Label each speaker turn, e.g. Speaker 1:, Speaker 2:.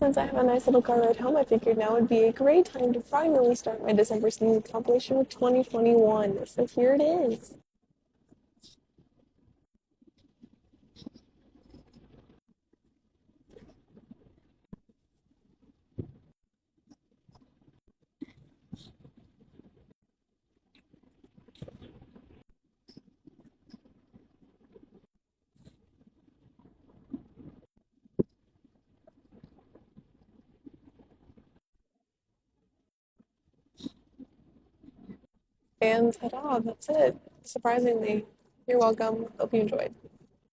Speaker 1: Since I have a nice little car ride home, I figured now would be a great time to finally start my December sneezing compilation with 2021. So here it is. And ta-da, that's it. Surprisingly, you're welcome. Hope you enjoyed.